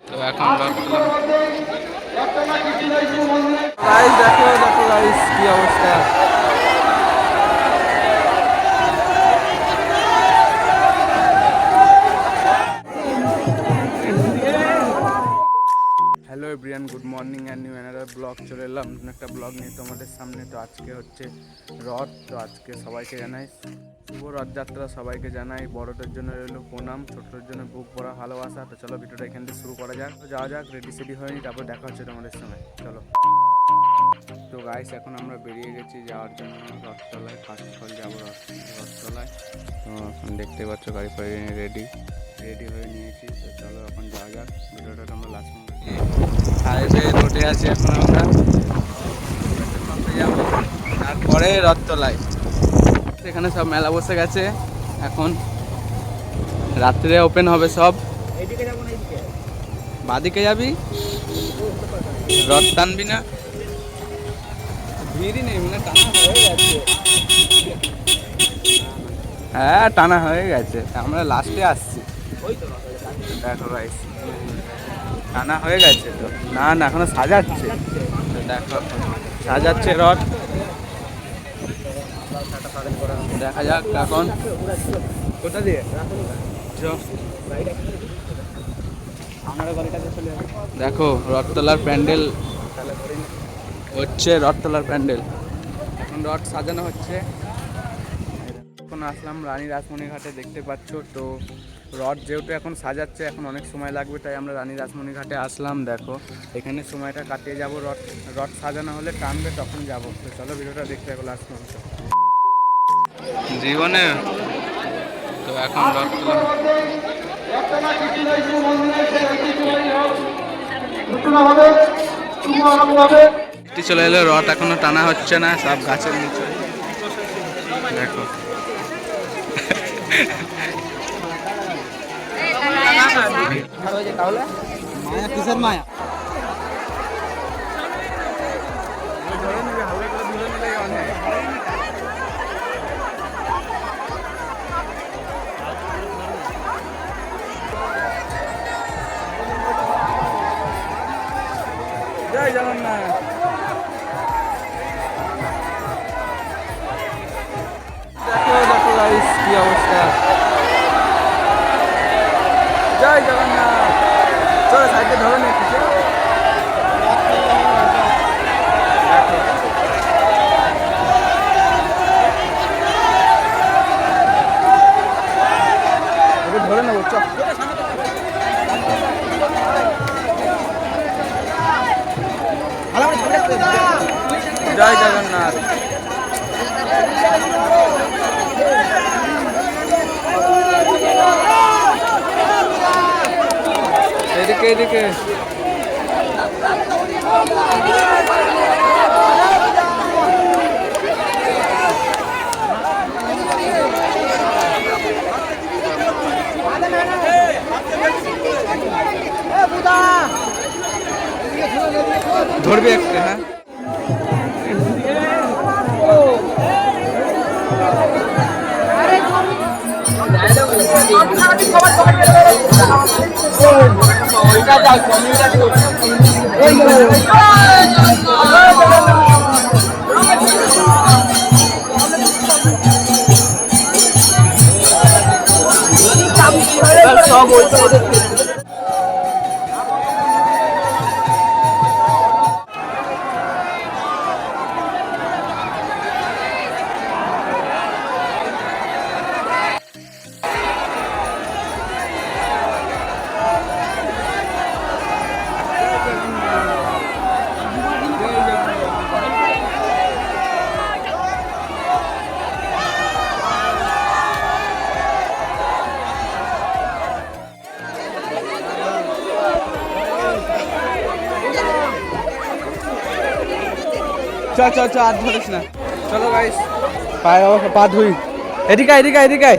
তো এখন গাইস দেখো গাইস কি অবস্থা। Hello everyone, good morning and new another blog. চলে এলাম নতুন একটা ব্লগ নিয়ে তোমাদের সামনে। তো আজকে হচ্ছে রথ। তো আজকে সবাইকে জানাই শুভ রথযাত্রা, সবাইকে জানাই। বড়দের জন্য রইল প্রণাম, ছোটদের জন্য বুক ভরা ভালোবাসা। তো চলো ভিডিওটা এখান থেকে শুরু করা যাক। তো যাওয়া যাক, রেডি সেডি হয়নি, তারপর দেখা হচ্ছে তোমাদের সঙ্গে। চলো। তো গাইস এখন আমরা বেরিয়ে গেছি যাওয়ার জন্য রথতলায়। ফার্স্ট অফ অল যাবো রথতলায়। তো এখন দেখতে পাচ্ছ গাড়ি ফাড়ি রেডি হয়ে নিয়েছি। তো চলো এখন যাওয়া যাক, ভিডিওটা আমরা লাস্ট হাইওয়ে রোডে আছি এখন আমরা। যাবো তারপরে রথতলায়। এখানে সব মেলা বসে গেছে, এখন রাত্রে ওপেন হবে সব। বাদিকে যাবি, রথ টানবি না? ভিড়ই নেই মানে, টানা হয়ে গেছে। হ্যাঁ টানা হয়ে গেছে, আমরা লাস্টে আসছি। দেখো গাইস টানা হয়ে গেছে। তো না এখনো সাজাচ্ছে। দেখো সাজাচ্ছে রথ, দেখা যাক এখন কোথা দিয়ে। দেখো রথতলার প্যান্ডেল হচ্ছে, রথতলার প্যান্ডেল এখন রথ সাজানো হচ্ছে। এখন আসলাম রানী রাসমণি ঘাটে, দেখতে পাচ্ছ। তো রথ যেহেতু এখন সাজাচ্ছে, এখন অনেক সময় লাগবে, তাই আমরা রানী রাসমণি ঘাটে আসলাম। দেখো এখানে সময়টা কাটিয়ে যাব। রথ সাজানো হলে টানবে তখন যাব। তো চলো ভিডিওটা দেখতে থাকো লাস্ট পর্যন্ত জীবনে। তো এখন চলে এলো রথ, এখনো টানা হচ্ছে না, সব গাছের নিচে। দেখো মায়া, কিসের মায়া? জয় জগন্নাথ। দেখো গাইস কি অবস্থা। জয় জগন্নাথ। চলো সাইডে ধরো না কিছু। ধরে নেবো চক। জয় জগন্নাথ। এদিকে এদিকে ধরবি একটা। হ্যাঁ সব চল চল চল, আর ধরিস না। চলো গাইস, পা ধুই। এদিকে এদিকে এদিকে